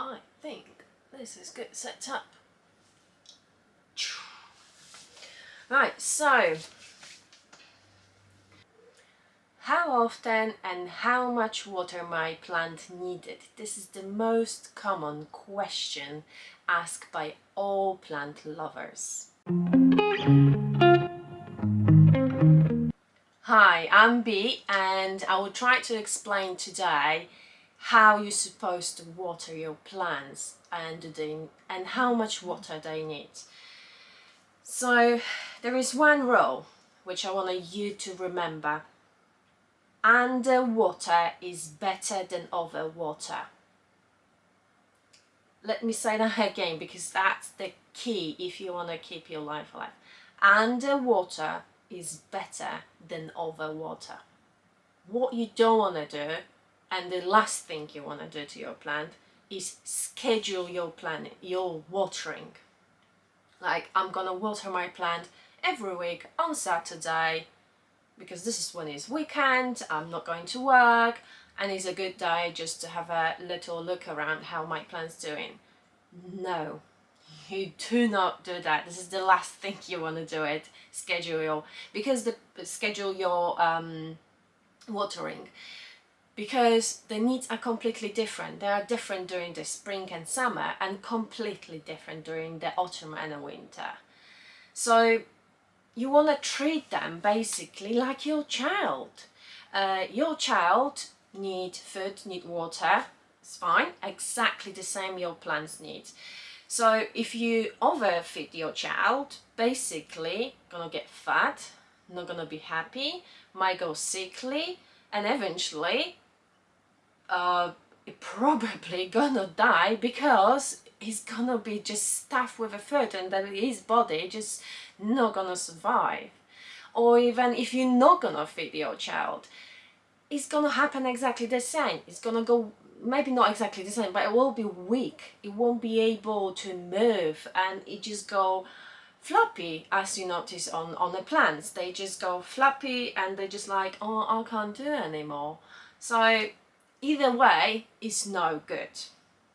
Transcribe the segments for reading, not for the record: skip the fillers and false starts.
I think this is good set up. Right, so how often and how much water my plant needed? This is the most common question asked by all plant lovers. Hi, I'm B and I will try to explain today how you're supposed to water your plants and how much water they need. So there is one rule which I want you to remember. Underwater is better than overwater. Let me say that again because that's the key if you want to keep your life alive. Underwater is better than overwater. What you don't want to do, and the last thing you want to do to your plant, is schedule your watering. Like, I'm gonna water my plant every week on Saturday because this is when it's weekend, I'm not going to work, and it's a good day just to have a little look around how my plant's doing. No, you do not do that. This is the last thing you want to do it. Schedule your watering, because the needs are completely different. They are different during the spring and summer and completely different during the autumn and winter. So you want to treat them basically like your child. Your child need food, need water, it's fine, exactly the same your plants need. So if you overfeed your child, basically gonna get fat, not gonna be happy, might go sickly, and eventually probably gonna die because he's gonna be just stuffed with a food and then his body just not gonna survive. Or even if you're not gonna feed your child, it's gonna happen exactly the same. It's gonna go, maybe not exactly the same, but it will be weak. It won't be able to move and it just go floppy, as you notice on the plants. They just go floppy and they're just like, oh, I can't do it anymore. So either way, it's no good.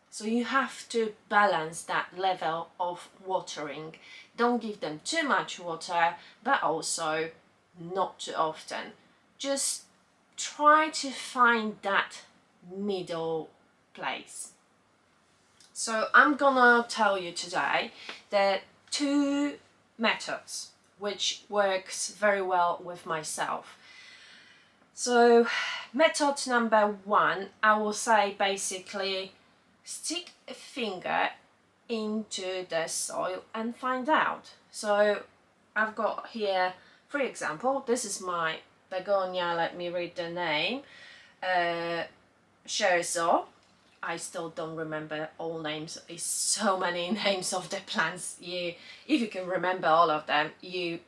So you have to balance that level of watering. Don't give them too much water, but also not too often. Just try to find that middle place. So I'm gonna tell you today that two methods which works very well with myself. So method number one, I will say basically stick a finger into the soil and find out. So I've got here, for example, this is my begonia, let me read the name, Scherzo. I still don't remember all names. It's so many names of the plants. If you can remember all of them, you're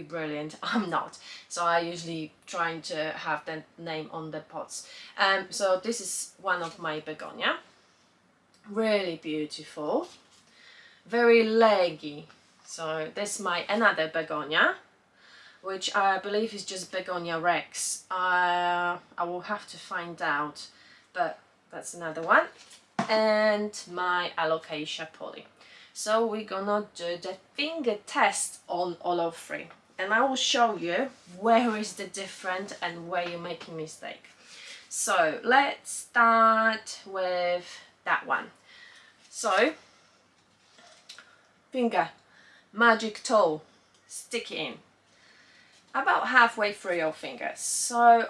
brilliant. I'm not. So I usually trying to have the name on the pots. So this is one of my begonia. Really beautiful. Very leggy. So this is my another begonia, which I believe is just Begonia Rex. I will have to find out, but that's another one. And my Alocasia Poly. So we're gonna do the finger test on all of three. And I will show you where is the different and where you're making mistake. So let's start with that one. So, finger, magic tool, stick it in. About halfway through your finger. So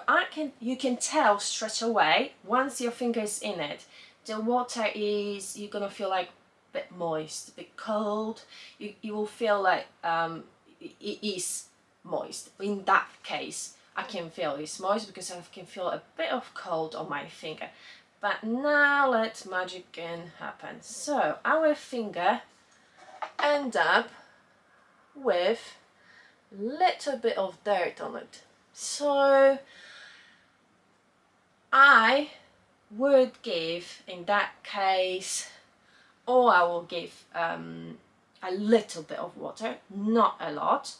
you can tell straight away once your finger is in it, the water is, you're gonna feel like a bit moist, a bit cold. You will feel like it is moist. In that case, I can feel it's moist because I can feel a bit of cold on my finger. But now let magic again happen. So our finger end up with little bit of dirt on it. So I would give, in that case, or I will give a little bit of water, not a lot,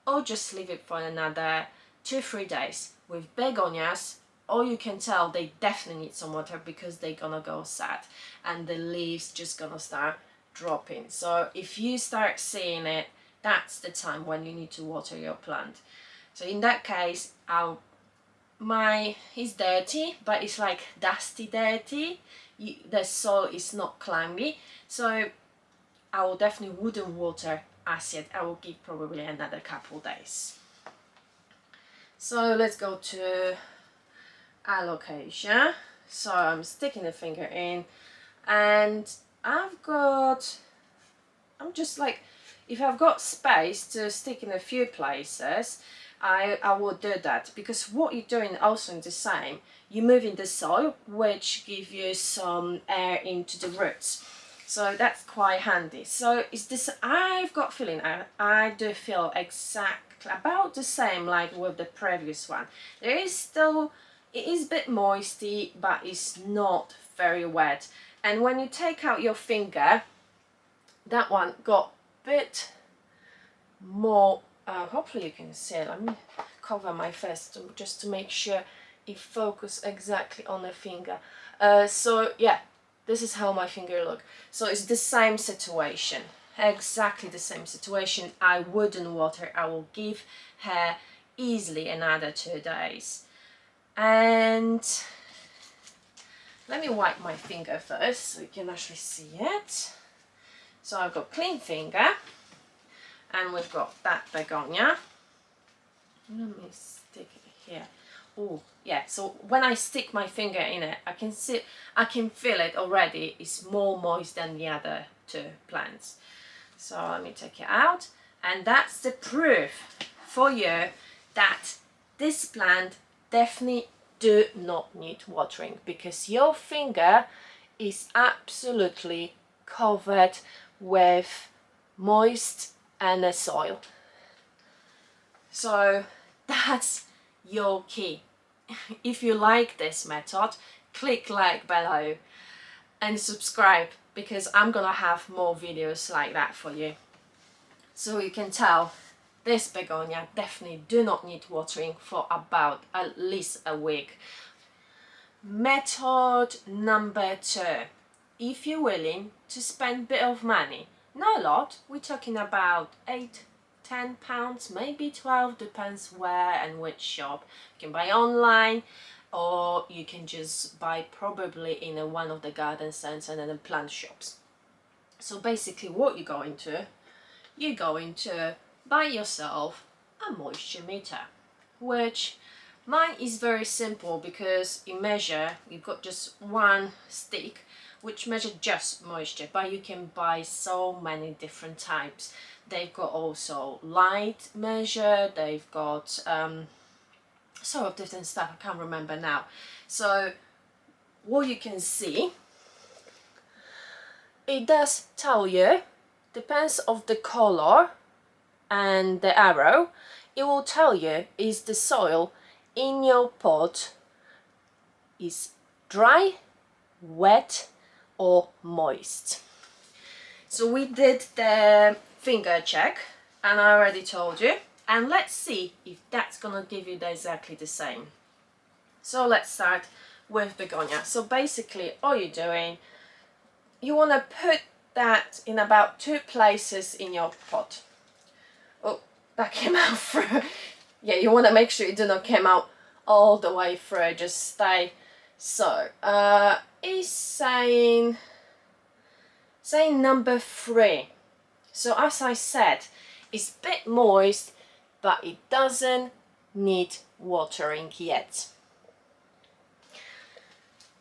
or just leave it for another 2-3 days. With begonias, or you can tell they definitely need some water because they're gonna go sad and the leaves just gonna start dropping. So if you start seeing it, that's the time when you need to water your plant. So in that case, it's dirty, but it's like dusty dirty. The soil is not clammy, so I will definitely wouldn't water as yet. I will give probably another couple days. So let's go to allocation. So I'm sticking the finger in, and I'm just like, if I've got space to stick in a few places, I will do that, because what you're doing also in the same, you're moving the soil, which give you some air into the roots. So that's quite handy. So is this, I've got feeling, I do feel exactly about the same like with the previous one. There is still, it is a bit moisty, but it's not very wet. And when you take out your finger, that one got a bit more, hopefully you can see it. Let me cover my face just to make sure it focus exactly on the finger. So yeah, this is how my finger look. So it's the same situation, exactly the same situation. I wouldn't water. I will give her easily another 2 days. And let me wipe my finger first so you can actually see it. So I've got clean finger, and we've got that begonia. Let me stick it here. Oh yeah, so when I stick my finger in it, I can see, I can feel it already. It's more moist than the other 2 plants. So let me take it out, and that's the proof for you that this plant definitely do not need watering, because your finger is absolutely covered with moist and a soil. So that's your key. If you like this method, click like below and subscribe, because I'm gonna have more videos like that for you. So you can tell this begonia definitely do not need watering for about at least a week. Method number 2. If you're willing to spend a bit of money, not a lot, we're talking about £8–10, maybe 12, depends where and which shop. You can buy online, or you can just buy probably in one of the garden centers and the plant shops. So basically what you're going to buy yourself a moisture meter, which mine is very simple, because in measure you've got just one stick which measures just moisture, but you can buy so many different types. They've got also light measure, they've got sort of different stuff, I can't remember now. So what you can see, it does tell you, depends of the color and the arrow, it will tell you is the soil in your pot is dry, wet or moist. So we did the finger check, and I already told you, and let's see if that's gonna give you exactly the same. So let's start with begonia. So basically all you're doing, you want to put that in about 2 places in your pot. Oh, that came out through. Yeah, you want to make sure it do not come out all the way through, just stay. So it's saying number 3. So as I said, it's a bit moist, but it doesn't need watering yet.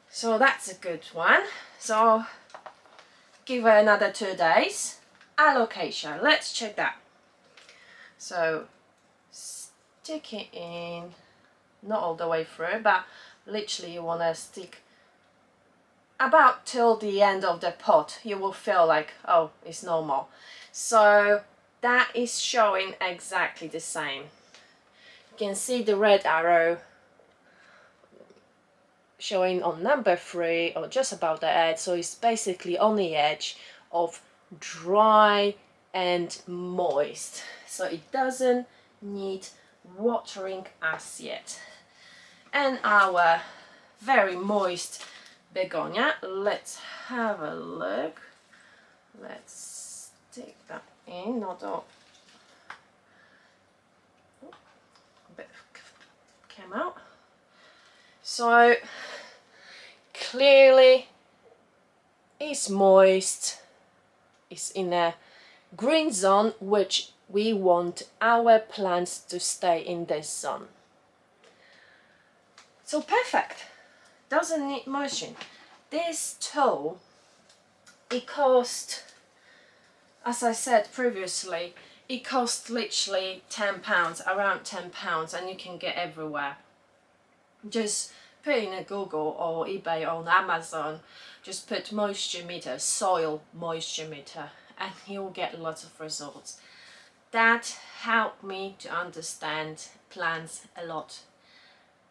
So that's a good one. So give her another 2 days. Allocation, let's check that. So stick it in, not all the way through, but literally you want to stick about till the end of the pot. You will feel like, oh, it's normal. So that is showing exactly the same. You can see the red arrow showing on number 3, or just about the edge. So it's basically on the edge of dry and moist, so it doesn't need watering as yet. and our very moist begonia. Let's have a look. Let's stick that in, not all. A bit came out. So clearly it's moist, it's in a green zone, which we want our plants to stay in this zone. So perfect, doesn't need motion. This tool, it cost, as I said previously, it cost literally £10, around £10, and you can get everywhere. Just put in a Google or eBay or on Amazon, just put moisture meter, soil moisture meter, and you'll get lots of results. That helped me to understand plants a lot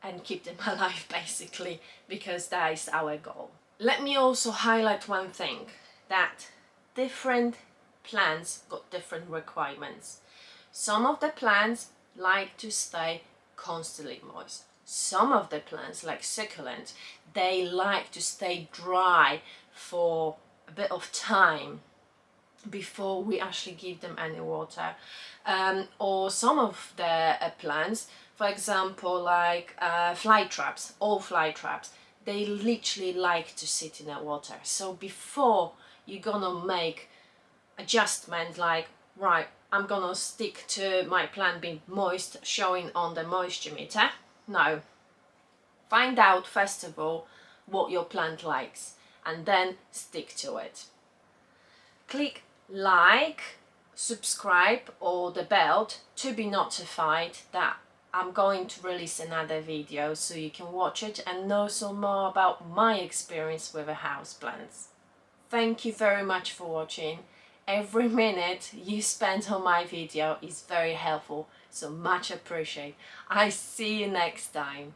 and keep them alive, basically, because that is our goal. Let me also highlight one thing, that different plants got different requirements. Some of the plants like to stay constantly moist. Some of the plants, like succulent, they like to stay dry for a bit of time before we actually give them any water. Or some of the plants, for example, like fly traps, all fly traps, they literally like to sit in the water. So before you're gonna make adjustment like, right, I'm gonna stick to my plant being moist, showing on the moisture meter. No, find out first of all what your plant likes and then stick to it. Click like, subscribe or the bell to be notified that I'm going to release another video, so you can watch it and know some more about my experience with the houseplants. Thank you very much for watching. Every minute you spend on my video is very helpful, so much appreciate. I see you next time.